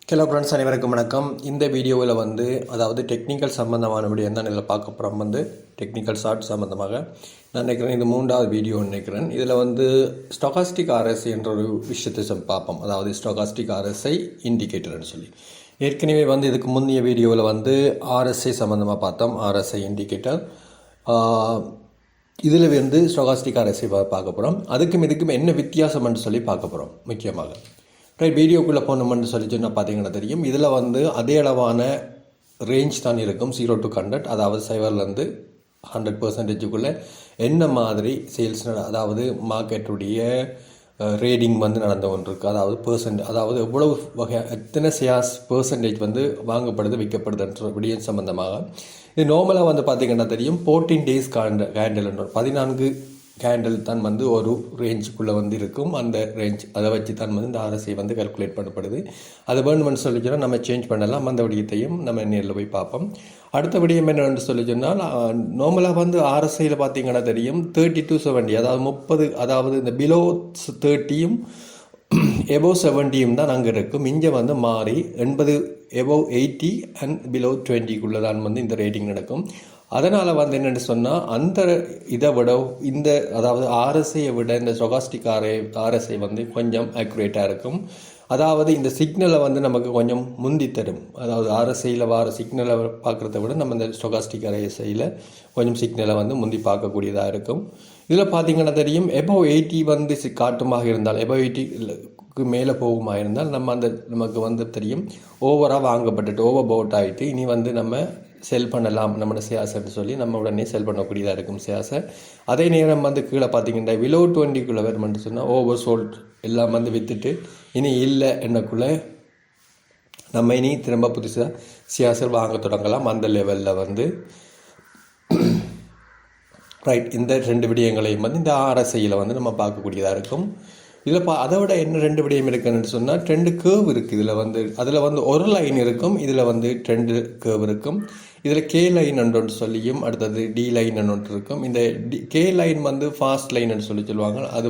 Hello friends, அனைவருக்கும் வணக்கம். இந்த வீடியோவில் அதாவது டெக்னிக்கல் சம்மந்தமான விடயம் தான் இதில் பார்க்க போகிறோம். டெக்னிக்கல் ஷார்ட் சம்மந்தமாக நான் நினைக்கிறேன் இது 3வது வீடியோ நினைக்கிறேன். இதில் ஸ்டொகாஸ்டிக் ஆர்எஸ்ஐ என்ற ஒரு விஷயத்தை பார்ப்போம். அதாவது ஸ்டொகாஸ்டிக் ஆர்எஸ்ஐ இண்டிகேட்டர்னு சொல்லி ஏற்கனவே இதுக்கு முந்தைய வீடியோவில் ஆர்எஸ்ஐ சம்மந்தமாக பார்த்தோம். ஆர்எஸ்ஐ இண்டிகேட்டர் இதில் ஸ்டொகாஸ்டிக் ஆர்எஸ்ஐ பார்க்க போகிறோம். அதுக்கும் இதுக்கும் என்ன வித்தியாசம்னு சொல்லி பார்க்க போகிறோம் முக்கியமாக. வீடியோக்குள்ளே போகணுமென்னு சொன்னால் பார்த்தீங்கன்னா தெரியும். இதில் அதே அளவான ரேஞ்ச் தான் இருக்கும், 0 to 100. அதாவது 0லேருந்து 100% என்ன மாதிரி சேல்ஸ் அதாவது மார்க்கெட்டுடைய ரேடிங் நடந்து கொண்டிருக்கு. அதாவது எவ்வளவு வகை எத்தனை ஷேர்ஸ் பெர்சன்டேஜ் வாங்கப்படுது விற்கப்படுதுன்ற விடயம் சம்பந்தமாக. இது நார்மலாக பார்த்தீங்கன்னா தெரியும் 14 days கேண்டில் 14 கேண்டில் தான் ஒரு ரேஞ்சுக்குள்ளே இருக்கும். அந்த ரேஞ்ச் அதை வச்சு தான் இந்த ஆர்எஸ்ஐ கால்குலேட் பண்ணப்படுது. அது வேணுமென்னு சொல்லி சொன்னால் நம்ம சேஞ்ச் பண்ணலாம். அந்த விடயத்தையும் நம்ம நேரில் போய் பார்ப்போம். அடுத்த விடயம் என்னென்னு சொல்லி சொன்னால், நார்மலாக ஆர்எஸ்ஐயில் பார்த்தீங்கன்னா தெரியும் 30 to 70, அதாவது 30, அதாவது இந்த பிலோ 30யும் எபோவ் 70யும் தான் அங்கே இருக்கும். இங்கே மாறி 80, எபோவ் 80 அண்ட் பிலோ 20க்குள்ளே தான் இந்த ரேட்டிங் நடக்கும். அதனால் என்னென்னு சொன்னால் அந்த இதை விட இந்த அதாவது ஆர்எஸ்ஐயை விட இந்த ஸ்டொகாஸ்டிக் ஆர்எஸ்ஐ கொஞ்சம் அக்யூரேட்டாக இருக்கும். அதாவது இந்த சிக்னலை நமக்கு கொஞ்சம் முந்தி தரும். அதாவது ஆர்எஸ்ஐயில் வர சிக்னலை பார்க்குறத விட நம்ம இந்த ஸ்டொகாஸ்டிக் ஆர்எஸ்ஐயில் கொஞ்சம் சிக்னலை முந்தி பார்க்கக்கூடியதாக இருக்கும். இதில் பார்த்தீங்கன்னா தெரியும் எபோவ் 80 காட்டுமாக இருந்தால், எபோவ் 80க்கு மேலே போகுமா இருந்தால் நமக்கு தெரியும் ஓவராக வாங்கப்பட்டுட்டு ஓவர் பவுட் ஆகிட்டு இனி நம்ம செல் பண்ணலாம் நம்மளோட ஷேர்ஸ்ன்னு சொல்லி நம்ம உடனே செல் பண்ணக்கூடியதாக இருக்கும் ஷேர்ஸை. அதே நேரம் கீழே பார்த்தீங்கன்னா விலோ 20க்குள்ளே வருமென்று சொன்னால் ஓவர் சோல்ட் எல்லாம் விற்றுட்டு இனி இல்லை என்னக்குள்ளே நம்ம இனி திரும்ப புதுசாக ஷேர்ஸை வாங்க தொடங்கலாம். அந்த லெவலில் ரைட். இந்த 2 விடயங்களையும் இந்த ஆர்எஸ்ஐயில் நம்ம பார்க்கக்கூடியதாக இருக்கும். இதில் அதை விட என்ன 2 விடயம் இருக்குன்னு சொன்னால் 2 கேர்வ் இருக்குது. அதில் ஒரு லைன் இருக்கும், இதில் 2 கேர்வ் இருக்கும். இதில் கே லைன் ஒன்று சொல்லியும் அடுத்தது டி லைன் ஒன்று இருக்கும். இந்த கே லைன் ஃபாஸ்ட் லைன்னு சொல்லுவாங்க. அது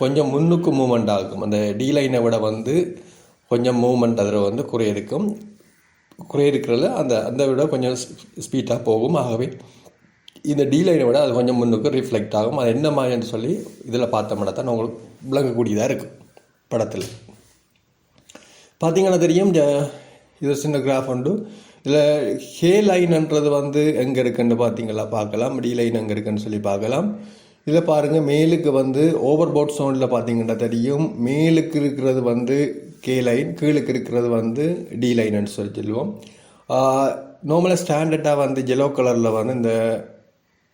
கொஞ்சம் முன்னுக்கு மூமெண்ட் ஆகும். அந்த டி லைனை விட கொஞ்சம் மூமெண்ட் அதில் குறைய இருக்கும். குறைய இருக்கிறதுல அந்த விட கொஞ்சம் ஸ்பீடாக போகும். ஆகவே இந்த டி லைனை விட அது கொஞ்சம் முன்னுக்கு ரிஃப்ளெக்ட் ஆகும். அது என்ன மாதிரின்னு சொல்லி இதில் பார்த்தோம்னா தான் உங்களுக்கு விளங்கக்கூடியதாக இருக்குது. படத்தில் பார்த்தீங்கன்னா தெரியும். இது சின்ன கிராஃப் உண்டு. இதில் ஹே லைன்ன்றது எங்கே இருக்குன்னு பார்த்தீங்களா பார்க்கலாம். டி லைன் எங்கே இருக்குன்னு சொல்லி பார்க்கலாம். இதில் பாருங்கள், மேலுக்கு ஓவர் போட் சவுண்டில் பார்த்தீங்கன்னா தெரியும். மேலுக்கு இருக்கிறது கே லைன், கீழுக்கு இருக்கிறது டி லைன்னு சொல்லுவோம். நார்மலாக ஸ்டாண்டர்டாக எல்லோ கலரில் இந்த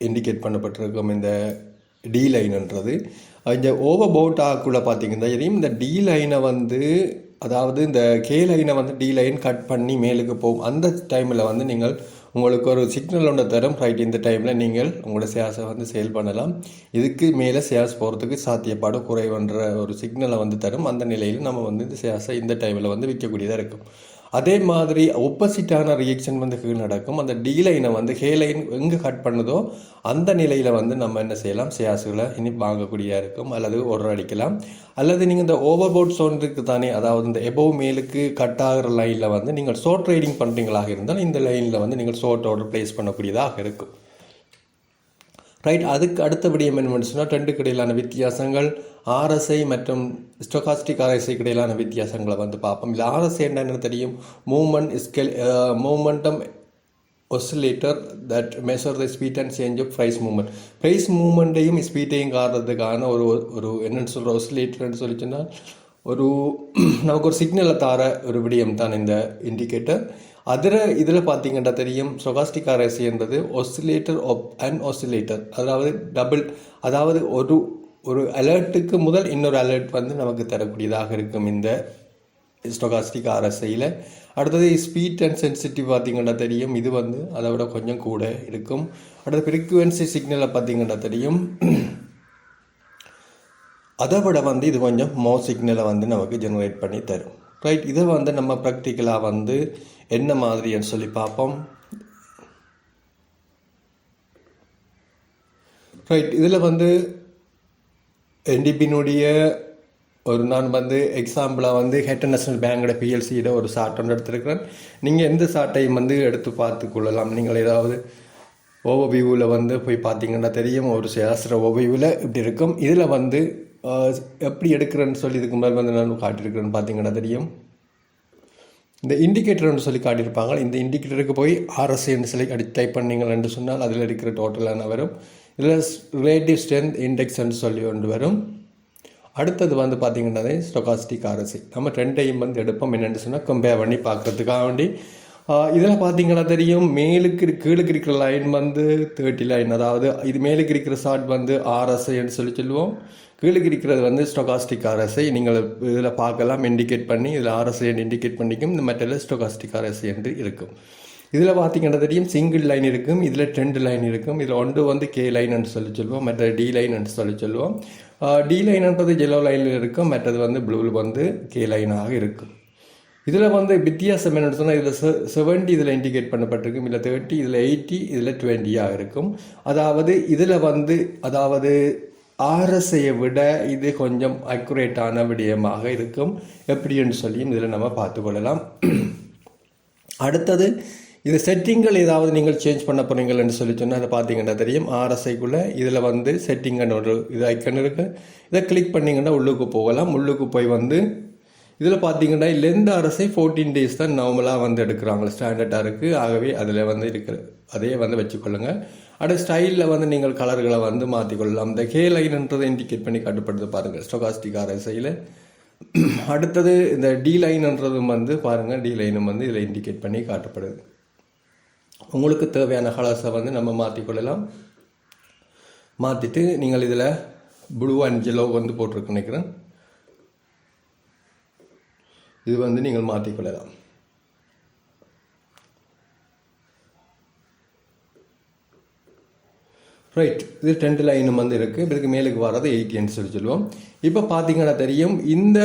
இண்டிகேட் பண்ணப்பட்டிருக்கும் இந்த டி லைன்ன்றது. இந்த ஓவர் பவுட் ஆக்குள்ளே பார்த்தீங்கன்னா தெரியும். இந்த டி லைனை அதாவது இந்த கே லைனை டி லைன் கட் பண்ணி மேலுக்கு போகும். அந்த டைமில் நீங்கள் உங்களுக்கு ஒரு சிக்னல் ஒன்று தரும். ரைட், இந்த டைமில் நீங்கள் உங்களோட ஷேர்ஸை சேல் பண்ணலாம். இதுக்கு மேலே ஷேர்ஸ் போகிறதுக்கு சாத்தியப்பாடு குறைவன்ற ஒரு சிக்னலை தரும். அந்த நிலையில் நம்ம இந்த ஷேர்ஸை இந்த டைமில் விற்கக்கூடியதாக இருக்கும். அதே மாதிரி ஒப்போசிட்டான ரியாக்ஷன் கீழ் நடக்கும். அந்த டி லைனை ஹே லைன் எங்கே கட் பண்ணுதோ அந்த நிலையில் நம்ம என்ன செய்யலாம், ஷேர்ஸுகளை இனி வாங்கக்கூடியதாக இருக்கும். அல்லது ஒரு அடிக்கலாம். அல்லது நீங்கள் இந்த ஓவர் பவுட் சோன்றுக்கு தானே, அதாவது இந்த எபோவ் மேலுக்கு கட் ஆகிற லைனில் நீங்கள் ஷார்ட் ட்ரேடிங் பண்ணுறீங்களாக இருந்தால் இந்த லைனில் நீங்கள் ஷார்ட் ஆர்டர் ப்ளேஸ் பண்ணக்கூடியதாக இருக்கும். ரைட். அதுக்கு அடுத்தபடியும் என்னென்னு சொன்னால் 2க்கு இடையிலான வித்தியாசங்கள், ஆர்எஸ்ஐ மற்றும் ஸ்டொகாஸ்டிக் ஆர்எஸ்ஐக்கு இடையிலான வித்தியாசங்களை பார்ப்போம். இல்லை ஆர்எஸ்ஐ என்னென்னு தெரியும். Momentum oscillator that measure the speed and change of price moment. Price மூமெண்ட்டையும் ஸ்பீட்டையும் காரணத்துக்கான ஒரு என்னென்னு சொல்கிற ஒசிலேட்டர்னு சொல்லி சொன்னால் நமக்கு ஒரு சிக்னலை தார ஒரு விடயம் தான் இந்த இண்டிகேட்டர். இதில் பார்த்தீங்கன்னா தெரியும் ஸ்டொகாஸ்டிக் ஆர்எஸ்ஐ என்பது ஒசிலேட்டர் அண்ட் ஒசிலேட்டர், அதாவது டபுள், அதாவது ஒரு அலர்ட்டுக்கு முதல் இன்னொரு அலர்ட் நமக்கு தரக்கூடியதாக இருக்கும் இந்த ஸ்டொகாஸ்டிக் ஆர்எஸ்ஐயில். அடுத்தது ஸ்பீட் அண்ட் சென்சிட்டிவ் பார்த்தீங்கன்னா தெரியும். இது அதை விட கொஞ்சம் கூட இருக்கும். அடுத்தது ஃப்ரீக்குவென்சி சிக்னலை பார்த்தீங்கன்னா தெரியும். அதை விட இது கொஞ்சம் மோ சிக்னலை நமக்கு ஜெனரேட் பண்ணி தரும். ரைட். இதை நம்ம ப்ராக்டிக்கலாக என்ன மாதிரின்னு சொல்லி பார்ப்போம். ரைட். இதில் என்டிபியினுடைய நான் வந்து எக்ஸாம்பிளாக வந்து ஹெட் நேஷனல் பேங்கோட பிஎல்சியோட ஒரு சார்ட் ஒன்று எடுத்துருக்கிறேன். நீங்கள் எந்த சார்ட்டையும் வந்து எடுத்து பார்த்து கொள்ளலாம். நீங்கள் ஏதாவது ஓவர்வியூவில் வந்து போய் பார்த்தீங்கன்னா தெரியும், ஒரு சேஸ்திர ஓவர்வியூவில் இப்படி இருக்கும். இதில் வந்து எப்படி எடுக்கிறேன்னு சொல்லி இதுக்கு முன்னாடி வந்து நான் காட்டியிருக்கிறேன்னு பார்த்தீங்கன்னா தெரியும். இந்த இண்டிகேட்டர்னு சொல்லி காட்டியிருப்பாங்க. இந்த இண்டிகேட்டருக்கு போய் ஆர்எஸ்ஐன்னு சொல்லி டைப் பண்ணிங்கன்னு சொன்னால் அதில் இருக்கிற டோட்டலான வரும். இதில் ரிலேட்டிவ் ஸ்ட்ரென்த் இண்டெக்ஸ்ன்னு சொல்லி ஒன்று வரும். அடுத்தது வந்து பார்த்திங்கன்னா ஸ்டொகாஸ்டிக் ஆர்எஸ்ஐ. நம்ம ரெண்டையும் வந்து எடுப்போம். என்னென்னு சொன்னால் கம்பேர் பண்ணி பார்க்குறதுக்காக வேண்டி இதில் பார்த்தீங்கன்னா தெரியும், கீழுக்கு இருக்கிற லைன் வந்து 30 லைன். அதாவது இது மேலுக்கு இருக்கிற ஷார்ட் வந்து ஆர்எஸ்ஐன்னு சொல்லுவோம். கீழுக்கு இருக்கிறது வந்து ஸ்டொகாஸ்டிக் ஆர்எஸ்ஐ. நீங்கள் இதில் பார்க்கலாம், இண்டிகேட் பண்ணி இதில் ஆர்எஸ்ஐ இண்டிகேட் பண்ணிக்கும். இந்த மெட்டரில் ஸ்டொகாஸ்டிக் ஆர்எஸ்ஐ என்று இருக்கும். இதில் பார்த்தீங்கன்னா தெரியும், சிங்கிள் லைன் இருக்கும், இதில் 2 லைன் இருக்கும். இதில் ஒன்று வந்து கே லைன்னு சொல்லுவோம், மற்ற டி லைன்னு சொல்லுவோம். டி லைன்ன்றது எல்லோ லைனில் இருக்கும், மற்றது வந்து ப்ளூவில் வந்து கே லைனாக இருக்கும். இதில் வந்து வித்தியாசம் என்னென்னு சொன்னால், இதில் 70 இதில் இண்டிகேட் பண்ணப்பட்டிருக்கும், இதில் 30, இதில் 80, இதில் 20 இருக்கும். இதில் வந்து ஆர்எஸ்ஐயை விட இது கொஞ்சம் அக்குரேட்டான விடயமாக இருக்கும். எப்படின்னு சொல்லியும் இதில் நம்ம பார்த்துக்கொள்ளலாம். அடுத்தது இது செட்டிங்கள் ஏதாவது நீங்கள் சேஞ்ச் பண்ண போகிறீங்கன்னு சொல்லி சொன்னால் அதை பார்த்தீங்கன்னா தெரியும். ஆர்எஸ்ஐக்குள்ளே இதில் வந்து செட்டிங்கன்னு ஒரு இது ஐக்கன் இருக்குது. இதை கிளிக் பண்ணிங்கன்னா உள்ளுக்கு போகலாம். உள்ளுக்கு போய் வந்து இதில் பார்த்தீங்கன்னா லென்த் ஆர்எஸ்ஐ 14 days தான் நார்மலாக வந்து எடுக்கிறாங்க, ஸ்டாண்டர்டாக இருக்குது. ஆகவே அதில் வந்து இருக்கிற அதே வந்து வச்சுக்கொள்ளுங்க. அடுத்த ஸ்டைலில் வந்து நீங்கள் கலர்களை வந்து மாற்றிக்கொள்ளலாம். இந்த கே லைன்ன்றதை இண்டிகேட் பண்ணி காட்டப்படுது பாருங்கள் ஸ்டொகாஸ்டிக் ஆர்எஸ்ஐயில். அடுத்தது இந்த டி லைன்ன்றதும் வந்து பாருங்கள், டி லைனும் வந்து இதில் இண்டிகேட் பண்ணி காட்டப்படுது. உங்களுக்கு தேவையான கலர்ஸை வந்து நம்ம மாற்றிக்கொள்ளலாம். மாற்றிட்டு நீங்கள் இதில் ப்ளூ அண்ட் எல்லோ வந்து போட்டிருக்கு நினைக்கிறேன். இது வந்து நீங்கள் மாற்றிக்கொள்ளலாம். ரைட், இது 10 லைனும் வந்து இருக்குது. இதுக்கு மேலுக்கு வர்றது 80ன்னு சொல்லுவோம். இப்போ பார்த்தீங்கன்னா தெரியும், இந்த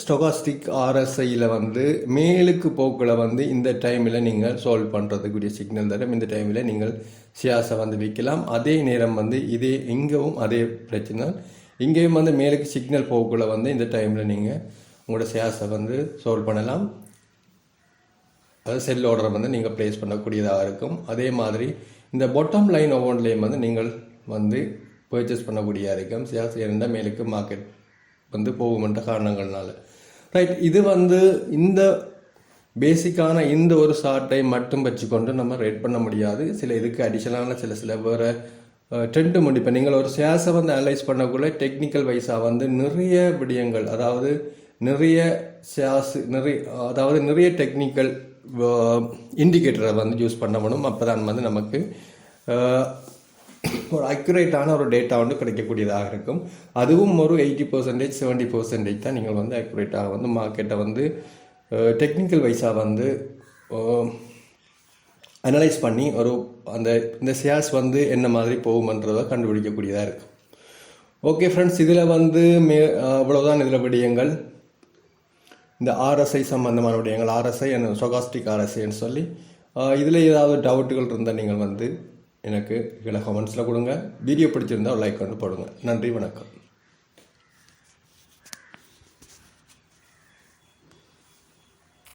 ஸ்டொகாஸ்டிக் ஆர்எஸ்ஐயில் வந்து மேலுக்கு போக்கில் வந்து இந்த டைமில் நீங்கள் சால்வ் பண்ணுறதுக்குரிய சிக்னல் தரும். இந்த டைமில் நீங்கள் ஷேர்ஸை வந்து விற்கலாம். அதே நேரம் வந்து இதே இங்கேவும் அதே பிரச்சனை. இங்கேயும் வந்து மேலுக்கு சிக்னல் போக்கில் வந்து இந்த டைமில் நீங்கள் உங்களோட ஷேர்ஸை வந்து சால்வ் பண்ணலாம். அதாவது செல் ஆர்டரை வந்து நீங்கள் ப்ளேஸ் பண்ணக்கூடியதாக இருக்கும். அதே மாதிரி இந்த பாட்டம் லைன் ஒவ்வொன்றிலையும் வந்து நீங்கள் வந்து பர்ச்சேஸ் பண்ணக்கூடியதாக இருக்கும். ஷேர்ஸ் இரண்டாம் மேலுக்கு மார்க்கெட் வந்து போகுமென்ற காரணங்கள்னால. ரைட், இது வந்து இந்த பேசிக்கான இந்த ஒரு ஷார்ட்டை மட்டும் வச்சுக்கொண்டு நம்ம ரேட் பண்ண முடியாது. சில இதுக்கு அடிஷனலான சில வேறு ட்ரெண்டு இப்போ நீங்கள் ஒரு ஷேர்ஸை வந்து அனலைஸ் பண்ணக்குள்ள டெக்னிக்கல் வைஸாக வந்து நிறைய விடயங்கள், அதாவது நிறைய ஷேர்ஸ் நிறைய டெக்னிக்கல் இண்டிகேட்டரை வந்து யூஸ் பண்ண முடியும். அப்போ தான் வந்து நமக்கு ஒரு அக்யூரேட்டான ஒரு டேட்டா வந்து கிடைக்கக்கூடியதாக இருக்கும். அதுவும் ஒரு 80% 70% தான் நீங்கள் வந்து அக்யூரேட்டாக வந்து மார்க்கெட்டை வந்து டெக்னிக்கல் வைஸாக வந்து அனலைஸ் பண்ணி இந்த ஷேர்ஸ் வந்து என்ன மாதிரி போகுமன்றதை கண்டுபிடிக்கக்கூடியதாக இருக்கும். ஓகே ஃப்ரெண்ட்ஸ், இதில் வந்து இவ்வளோதான் இதில் விடயங்கள். இந்த ஆர்எஸ்ஐ சம்பந்தமான விடயங்கள், ஆர்எஸ்ஐ அண்ட் ஸ்டொகாஸ்டிக் ஆர்எஸ்ஐன்னு சொல்லி இதில் ஏதாவது டவுட்டுகள் இருந்தால் நீங்கள் வந்து எனக்கு கீழே கமெண்ட்ஸில் கொடுங்க. வீடியோ பிடிச்சிருந்தால் லைக் வந்து போடுங்க. நன்றி, வணக்கம்.